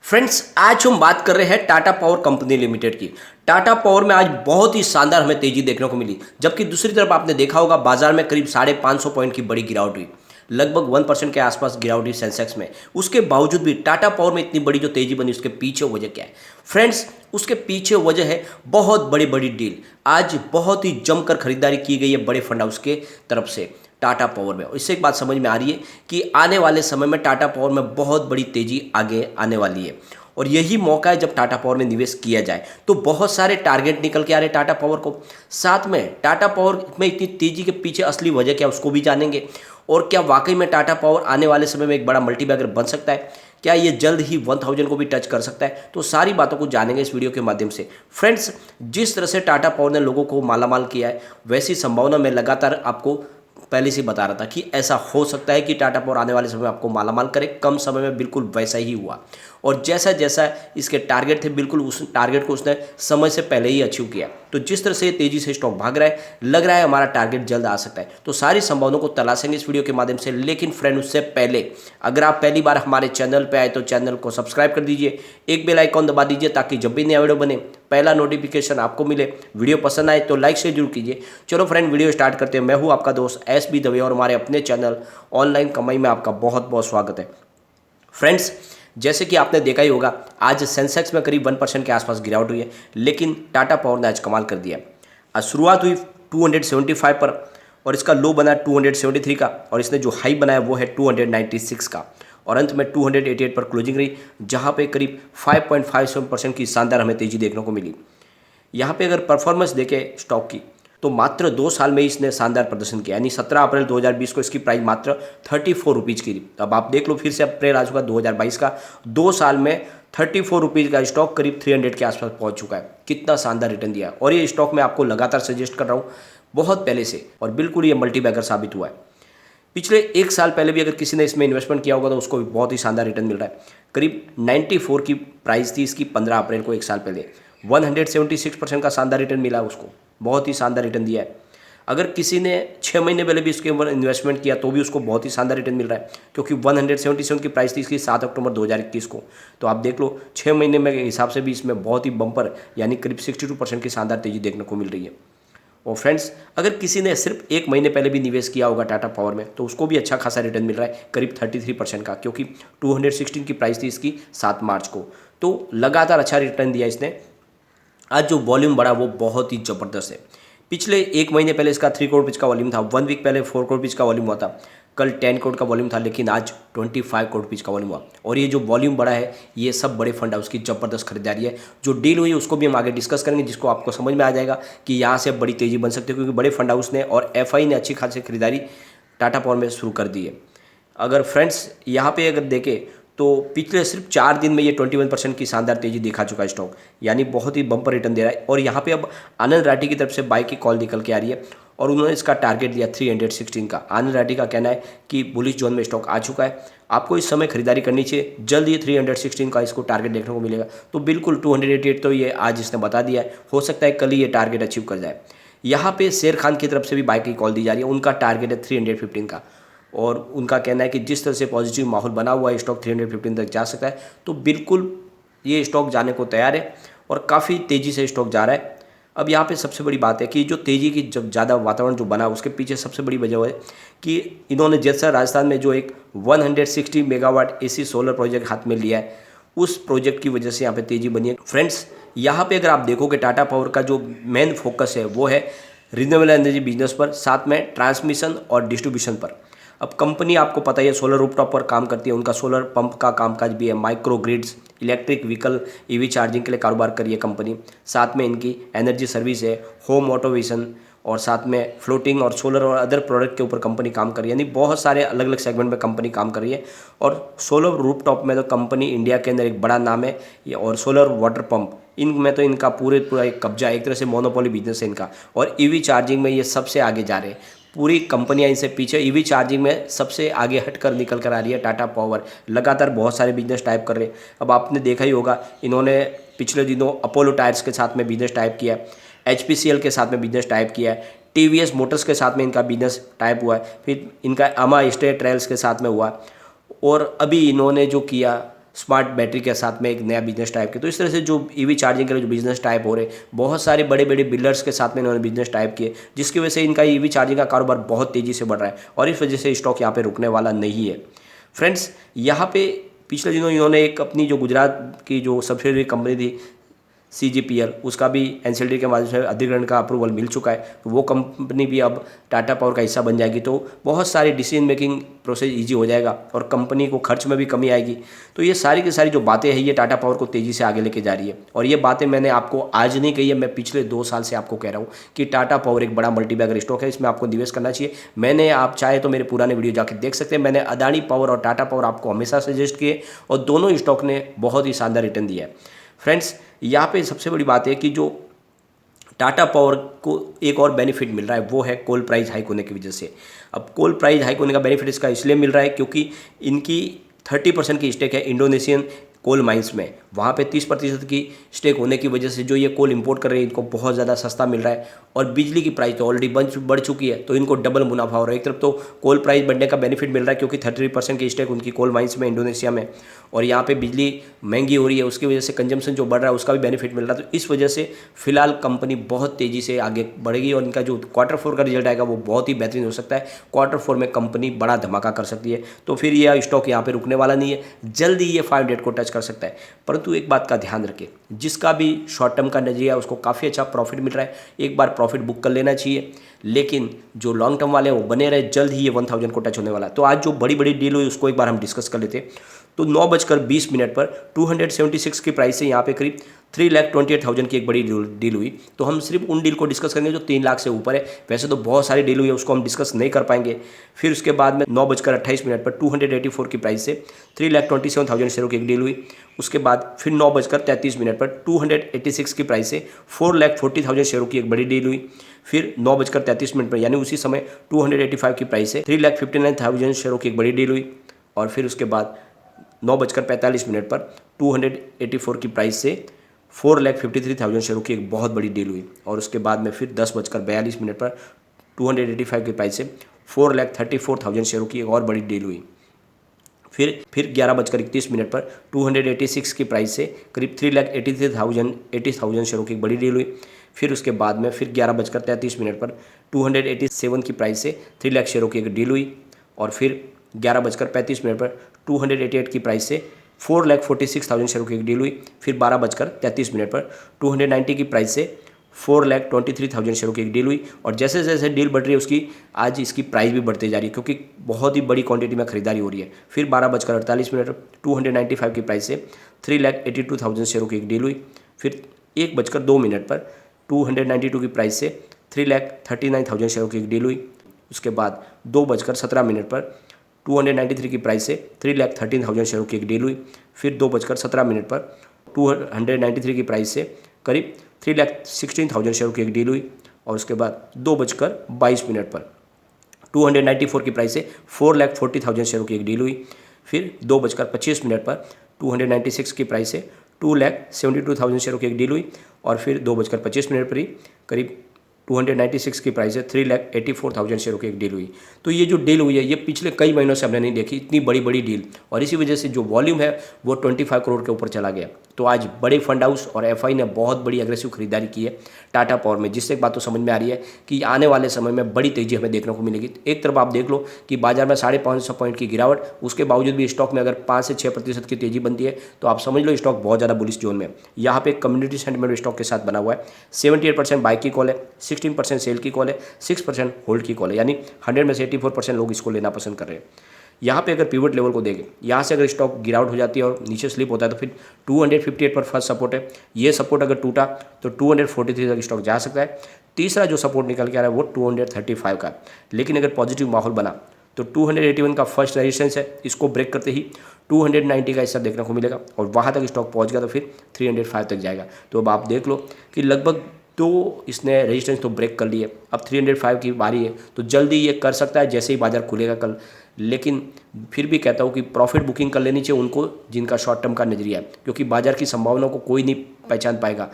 Friends, आज हम बात कर रहे हैं टाटा पावर कंपनी लिमिटेड की। टाटा पावर में आज बहुत ही शानदार हमें तेजी देखने को मिली, जबकि दूसरी तरफ आपने देखा होगा बाजार में करीब 550 पॉइंट की बड़ी गिरावट हुई। लगभग 1% के आसपास गिरावट हुई सेंसेक्स में। उसके बावजूद भी टाटा पावर में इतनी बड़ी जो तेजी बनी, उसके पीछे वजह क्या है फ्रेंड्स? उसके पीछे वजह है बहुत बड़ी बड़ी डील। आज बहुत ही जमकर खरीदारी की गई है बड़े फंड हाउस के तरफ से टाटा पावर में। इससे एक बात समझ में आ रही है कि आने वाले समय में टाटा पावर में बहुत बड़ी तेजी आगे आने वाली है, और यही मौका है जब टाटा पावर में निवेश किया जाए। तो बहुत सारे टारगेट निकल के आ रहे हैं टाटा पावर को। साथ में टाटा पावर में इतनी तेजी के पीछे असली वजह क्या, उसको भी जानेंगे। और क्या वाकई में टाटा पावर आने वाले समय में एक बड़ा मल्टीबैगर बन सकता है? क्या ये जल्द ही 1000 को भी टच कर सकता है? तो सारी बातों को जानेंगे इस वीडियो के माध्यम से। फ्रेंड्स, जिस तरह से टाटा पावर ने लोगों को मालामाल किया है, वैसी संभावना मैं लगातार आपको पहले से बता रहा था कि ऐसा हो सकता है कि टाटा पावर आने वाले समय में आपको मालामाल करे। कम समय में बिल्कुल वैसा ही हुआ, और जैसा जैसा इसके टारगेट थे, बिल्कुल उस टारगेट को उसने समय से पहले ही अचीव किया। तो जिस तरह से तेजी से स्टॉक भाग रहा है, लग रहा है हमारा टारगेट जल्द आ सकता है। तो सारी संभावनाओं को तलाशेंगे इस वीडियो के माध्यम से। लेकिन फ्रेंड, उससे पहले अगर आप पहली बार हमारे चैनल पर आए तो चैनल को सब्सक्राइब कर दीजिए, एक बेल आइकॉन दबा दीजिए, ताकि जब भी नया वीडियो बने पहला नोटिफिकेशन आपको मिले। वीडियो पसंद आए तो लाइक शेयर जरूर कीजिए। चलो फ्रेंड, वीडियो स्टार्ट करते हैं। मैं हूं आपका दोस्त SB दवे, और हमारे अपने चैनल ऑनलाइन कमाई में आपका बहुत बहुत स्वागत है। फ्रेंड्स, जैसे कि आपने देखा ही होगा, आज सेंसेक्स में करीब 1% के आसपास गिरावट हुई है, लेकिन टाटा पावर ने आज कमाल कर दिया। आज शुरुआत हुई 275 पर, और इसका लो बना 273 का, और इसने जो हाई बनाया वो है 296 का, और अंत में 288 पर क्लोजिंग रही, जहां पे करीब 5.57% की शानदार हमें तेजी देखने को मिली। यहाँ पे अगर परफॉर्मेंस देखें स्टॉक की, तो मात्र 2 साल में ही इसने शानदार प्रदर्शन किया। यानी 17 अप्रैल 2020 को इसकी प्राइस मात्र 34 रुपीज़ की थी। अब आप देख लो, फिर से अप्रैल आ चुका 2022 का, 2 साल में 34 रुपीज़ का स्टॉक करीब 300 के आसपास पहुंच चुका है। कितना शानदार रिटर्न दिया है। और ये स्टॉक मैं आपको लगातार सजेस्ट कर रहा हूँ बहुत पहले से, और बिल्कुल ये मल्टीबैगर साबित हुआ है। पिछले 1 साल पहले भी अगर किसी ने इसमें इन्वेस्टमेंट किया होगा तो उसको भी बहुत ही शानदार रिटर्न मिल रहा है। करीब 94 की प्राइस थी इसकी 15 अप्रैल को, 1 साल पहले 176% का शानदार रिटर्न मिला है उसको। बहुत ही शानदार रिटर्न दिया है। अगर किसी ने 6 महीने पहले भी इसके ऊपर इन्वेस्टमेंट किया तो भी उसको बहुत ही शानदार रिटर्न मिल रहा है, क्योंकि 177 की प्राइस थी इसकी 7 अक्टूबर 2021 को। तो आप देख लो, 6 महीने में हिसाब से भी इसमें बहुत ही बम्पर, यानी करीब 62% की शानदार तेजी देखने को मिल रही है। और फ्रेंड्स, अगर किसी ने सिर्फ 1 महीने पहले भी निवेश किया होगा टाटा पावर में, तो उसको भी अच्छा खासा रिटर्न मिल रहा है, करीब 33% का, क्योंकि 216 की प्राइस थी इसकी 7 मार्च को। तो लगातार अच्छा रिटर्न दिया इसने। आज जो वॉल्यूम बढ़ा वो बहुत ही ज़बरदस्त है। पिछले 1 महीने पहले इसका 3 करोड़ पिच का वॉल्यूम था, 1 वीक पहले 4 करोड़ पिच का वॉल्यूम हुआ था, कल 10 करोड़ का वॉल्यूम था, लेकिन आज 25 करोड़ पिच का वॉल्यूम हुआ। और ये जो वॉल्यूम बढ़ा है, ये सब बड़े फंड हाउस की ज़बरदस्त खरीदारी है। जो डील हुई उसको भी हम आगे डिस्कस करेंगे, जिसको आपको समझ में आ जाएगा कि यहाँ से बड़ी तेज़ी बन सकती है, क्योंकि बड़े फंड हाउस ने और FI ने अच्छी खासी खरीदारी टाटा पावर में शुरू कर दी है। अगर फ्रेंड्स यहाँ पे अगर देखें तो पिछले सिर्फ 4 दिन में ये 21% की शानदार तेजी दिखा चुका है स्टॉक, यानी बहुत ही बम्पर रिटर्न दे रहा है। और यहाँ पे अब आनंद राठी की तरफ से बाई की कॉल निकल के आ रही है, और उन्होंने इसका टारगेट दिया 316 का। आनंद राठी का कहना है कि बुलिश जोन में स्टॉक आ चुका है, आपको इस समय खरीदारी करनी चाहिए, जल्द ही 316 का इसको टारगेट देखने को मिलेगा। तो बिल्कुल 288 तो ये आज इसने बता दिया है, हो सकता है कल ही ये टारगेट अचीव कर जाए। यहाँ पे शेर खान की तरफ से भी बाई की कॉल दी जा रही है, उनका टारगेट है 315 का, और उनका कहना है कि जिस तरह से पॉजिटिव माहौल बना हुआ है, स्टॉक 315 तक जा सकता है। तो बिल्कुल ये स्टॉक जाने को तैयार है, और काफ़ी तेज़ी से स्टॉक जा रहा है। अब यहाँ पे सबसे बड़ी बात है कि जो तेज़ी की जब ज़्यादा वातावरण जो बना, उसके पीछे सबसे बड़ी वजह है कि इन्होंने जैसा राजस्थान में जो एक 160 मेगावाट AC सोलर प्रोजेक्ट हाथ में लिया है, उस प्रोजेक्ट की वजह से यहाँ पे तेज़ी बनी है। फ्रेंड्स, यहाँ पे अगर आप देखोगे टाटा पावर का जो मेन फोकस है वो है रिन्यूएबल एनर्जी बिजनेस पर, साथ में ट्रांसमिशन और डिस्ट्रीब्यूशन पर। अब कंपनी आपको पता ही है सोलर रूफटॉप पर काम करती है, उनका सोलर पंप का कामकाज भी है, micro grids, electric vehicle EV charging के लिए कारोबार कर रही है कंपनी। साथ में इनकी एनर्जी सर्विस है, होम ऑटोमेशन, और साथ में फ्लोटिंग और सोलर और अदर प्रोडक्ट के ऊपर कंपनी काम कर रही है। यानी बहुत सारे अलग अलग सेगमेंट में कंपनी काम कर रही है। और सोलर रूफटॉप में तो कंपनी इंडिया के अंदर एक बड़ा नाम है, और सोलर वाटर पंप इनमें तो इनका पूरा एक कब्जा, एक तरह से मोनोपोली बिजनेस है इनका। और EV चार्जिंग में ये सबसे आगे जा रहे हैं, पूरी कंपनियां इनसे पीछे। EV चार्जिंग में सबसे आगे हटकर निकल कर आ रही है टाटा पावर, लगातार बहुत सारे बिजनेस टाइप कर रहे हैं। अब आपने देखा ही होगा, इन्होंने पिछले दिनों अपोलो टायर्स के साथ में बिजनेस टाइप किया है, HPCL के साथ में बिजनेस टाइप किया है, TVS मोटर्स के साथ में इनका बिजनेस टाइप हुआ है, फिर इनका अमा स्टेट ट्रेल्स के साथ में हुआ, और अभी इन्होंने जो किया स्मार्ट बैटरी के साथ में एक नया बिजनेस टाइप के। तो इस तरह से जो ईवी चार्जिंग के लिए जो बिजनेस टाइप हो रहे, बहुत सारे बड़े बड़े बिल्डर्स के साथ में इन्होंने बिजनेस टाइप किए, जिसकी वजह से इनका ईवी चार्जिंग का कारोबार बहुत तेज़ी से बढ़ रहा है और इस वजह से स्टॉक यहाँ पे रुकने वाला नहीं है। फ्रेंड्स, यहाँ पे पिछले दिनों इन्होंने एक अपनी जो गुजरात की जो सब्सिडरी कंपनी थी CGPL, उसका भी NCLT के माध्यम से अधिग्रहण का अप्रूवल मिल चुका है। तो वो कंपनी भी अब टाटा पावर का हिस्सा बन जाएगी, तो बहुत सारी डिसीजन मेकिंग प्रोसेस ईजी हो जाएगा और कंपनी को खर्च में भी कमी आएगी। तो ये सारी की सारी जो बातें हैं, ये टाटा पावर को तेज़ी से आगे लेके जा रही है। और ये बातें मैंने आपको आज नहीं कही है, मैं पिछले 2 साल से आपको कह रहा हूँ कि टाटा पावर एक बड़ा मल्टीबैगर स्टॉक है, इसमें आपको निवेश करना चाहिए। मैंने, आप चाहे तो मेरे पुराने वीडियो जाकर देख सकते हैं, मैंने अदानी पावर और टाटा पावर आपको हमेशा सजेस्ट किए और दोनों स्टॉक ने बहुत ही शानदार रिटर्न दिया है। फ्रेंड्स, यहाँ पे सबसे बड़ी बात है कि जो टाटा पावर को एक और बेनिफिट मिल रहा है वो है कोल प्राइस हाइक होने की वजह से। अब कोल प्राइस हाइक होने का बेनिफिट इसका इसलिए मिल रहा है क्योंकि इनकी 30% की स्टेक है इंडोनेशियन कोल माइंस में। वहाँ पे 30% की स्टेक होने की वजह से जो ये कोल इंपोर्ट कर रहे हैं इनको बहुत ज़्यादा सस्ता मिल रहा है और बिजली की प्राइस तो ऑलरेडी बढ़ चुकी है, तो इनको डबल मुनाफा हो रहा है। एक तरफ तो कोल प्राइस बढ़ने का बेनिफिट मिल रहा है क्योंकि 30% की स्टेक उनकी कोल माइंस में इंडोनेशिया में, और यहाँ पे बिजली महंगी हो रही है, उसकी वजह से कंजम्पशन जो बढ़ रहा है उसका भी बेनिफिट मिल रहा है। तो इस वजह से फिलहाल कंपनी बहुत तेज़ी से आगे बढ़ेगी और इनका जो Q4 का रिजल्ट आएगा वो बहुत ही बेहतरीन हो सकता है। Q4 में कंपनी बड़ा धमाका कर सकती है, तो फिर यह स्टॉक यहाँ पे रुकने वाला नहीं है, जल्दी ये 500 को टच कर सकता है। परंतु एक बात का ध्यान रखें, जिसका भी शॉर्ट टर्म का नजरिया है उसको काफ़ी अच्छा प्रॉफिट मिल रहा है, एक बार प्रॉफिट बुक कर लेना चाहिए। लेकिन जो लॉन्ग टर्म वाले हैं वो बने रहे, जल्द ही ये 1000 को टच होने वाला है। तो आज जो बड़ी बड़ी डील हुई उसको एक बार हम डिस्कस कर लेते हैं। तो 9:20 पर 276 की प्राइस से यहाँ पे करीब 3,28,000 की एक बड़ी डील हुई। तो हम सिर्फ उन डील को डिस्कस करेंगे जो 3 लाख से ऊपर है। वैसे तो बहुत सारी डील हुई है, उसको हम डिस्कस नहीं कर पाएंगे। फिर उसके बाद में 9:28 पर 284 की प्राइस से 3,27,000 शेयरों की एक डील हुई। उसके बाद फिर 9:33 पर 286 की प्राइस से 4,40,000 शेयरों की एक बड़ी डील हुई। फिर 9:33 पर यानी उसी समय 285 की प्राइस से 3,59,000 शेयरों की एक बड़ी डील हुई। और फिर उसके बाद 9:45 पर 284 की प्राइस से 4,53,000 शेयरों की एक बहुत बड़ी डील हुई। और उसके बाद में फिर 10:42 पर 285 की प्राइस से 4,34,000 शेयरों की एक और बड़ी डील हुई। फिर 11:31 पर 286 की प्राइस से करीब 3,80,000 शेयरों की एक बड़ी डील हुई। फिर उसके बाद में फिर 11:33 पर 287 की प्राइस से 3 लाख शेयरों की एक डील हुई। और फिर 11:35 पर 288 की प्राइस से 4,46,000 शेयरों की एक डील हुई। फिर 12:33 पर 290 की प्राइस से 4,23,000 शेयरों की एक डील हुई। और जैसे जैसे डील बढ़ रही है उसकी आज इसकी प्राइस भी बढ़ती जा रही है क्योंकि बहुत ही बड़ी क्वांटिटी में खरीदारी हो रही है। फिर 12:48 पर 295 की प्राइस से 3,82,000 शेयरों की एक डील हुई। फिर 1:02 पर 292 की प्राइस से 3,39,000 शेयरों की एक डील हुई। उसके बाद 2:17 पर 293 की प्राइस से 3,13,000 शेयरों की एक डील हुई। फिर 2:17 पर 293 की प्राइस से करीब 3,16,000 शेयरों की एक डील हुई। और उसके बाद 2:22 पर 294 की प्राइस से 4,40,000 शेयरों की एक डील हुई। फिर 2:25 पर 296 की प्राइस से 2,72,000 शेयरों की एक डील हुई। और फिर 2:25 पर ही करीब 296 की प्राइस है 3,84,000 शेयरों की एक डील हुई। तो ये जो डील हुई है ये पिछले कई महीनों से हमने नहीं देखी, इतनी बड़ी बड़ी डील, और इसी वजह से जो वॉल्यूम है वो 25 करोड़ के ऊपर चला गया। तो आज बड़े फंड हाउस और एफआई ने बहुत बड़ी अग्रेसिव खरीदारी की है टाटा पावर में, जिससे एक बात तो समझ में आ रही है कि आने वाले समय में बड़ी तेजी हमें देखने को मिलेगी। एक तरफ आप देख लो कि बाजार में 550 पॉइंट की गिरावट, उसके बावजूद भी स्टॉक में अगर 5 से 6% की तेजी बनती है तो आप समझ लो स्टॉक बहुत ज़्यादा बुलिश जोन में। यहाँ पे कम्युनिटी सेंटिमेंट स्टॉक के साथ बना हुआ है। 78% बाई की कॉल है, 16% सेल की कॉल है, 6% होल्ड की कॉल है, यानी 100 में से 84% लोग इसको लेना पसंद कर रहे हैं। यहाँ पे अगर पिवट लेवल को देखें, यहाँ से अगर स्टॉक गिरावट हो जाती है और नीचे स्लिप होता है तो फिर 258 पर फर्स्ट सपोर्ट है। ये सपोर्ट अगर टूटा तो 243 तक स्टॉक जा सकता है। तीसरा जो सपोर्ट निकल के आ रहा है वो 235 का। लेकिन अगर पॉजिटिव माहौल बना तो 281 का फर्स्ट रेजिस्टेंस है, इसको ब्रेक करते ही 290 का हिस्सा देखने को मिलेगा और वहाँ तक स्टॉक पहुँच गया तो फिर 305 तक जाएगा। तो अब आप देख लो कि लगभग तो इसने रेजिस्टेंस तो ब्रेक कर लिए, अब 305 की बारी है, तो जल्दी ये कर सकता है जैसे ही बाजार खुलेगा कल। लेकिन फिर भी कहता हूँ कि प्रॉफिट बुकिंग कर लेनी चाहिए उनको जिनका शॉर्ट टर्म का नजरिया है, क्योंकि बाजार की संभावनाओं को कोई नहीं पहचान पाएगा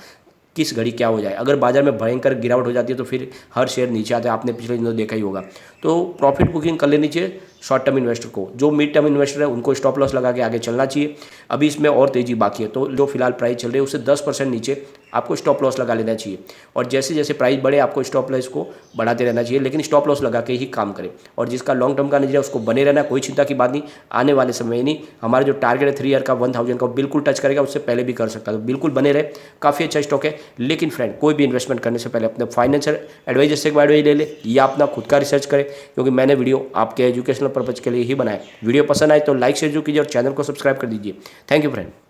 किस घड़ी क्या हो जाए। अगर बाजार में भयंकर गिरावट हो जाती है तो फिर हर शेयर नीचे आता है, आपने पिछले दिनों देखा ही होगा। तो प्रॉफिट बुकिंग कर लेनी चाहिए शॉर्ट टर्म इन्वेस्टर को। जो मिड टर्म इन्वेस्टर है उनको स्टॉप लॉस लगा के आगे चलना चाहिए। अभी इसमें और तेजी बाकी है, तो जो फिलहाल प्राइस चल रही है उससे 10% नीचे आपको स्टॉप लॉस लगा लेना चाहिए। और जैसे जैसे प्राइस बढ़े आपको स्टॉप लॉस को बढ़ाते रहना चाहिए, लेकिन स्टॉप लॉस लगा के ही काम करें। और जिसका लॉन्ग टर्म का नजरिया उसको बने रहना, कोई चिंता की बात नहीं। आने वाले समय में नहीं, हमारा जो टारगेट है 3 ईयर का 1000 का बिल्कुल टच करेगा, उससे पहले भी कर सकता है। तो बिल्कुल बने रहे, काफ़ी अच्छा स्टॉक है। लेकिन फ्रेंड, कोई भी इन्वेस्टमेंट करने से पहले अपने फाइनेंशियल एडवाइजर से एडवाइस ले ले या अपना खुद का रिसर्च करें, क्योंकि मैंने वीडियो आपके एजुकेशनल पर्पज के लिए ही बनाया। वीडियो पसंद आए तो लाइक शेयर जो कीजिए और चैनल को सब्सक्राइब कर दीजिए। Thank you friend.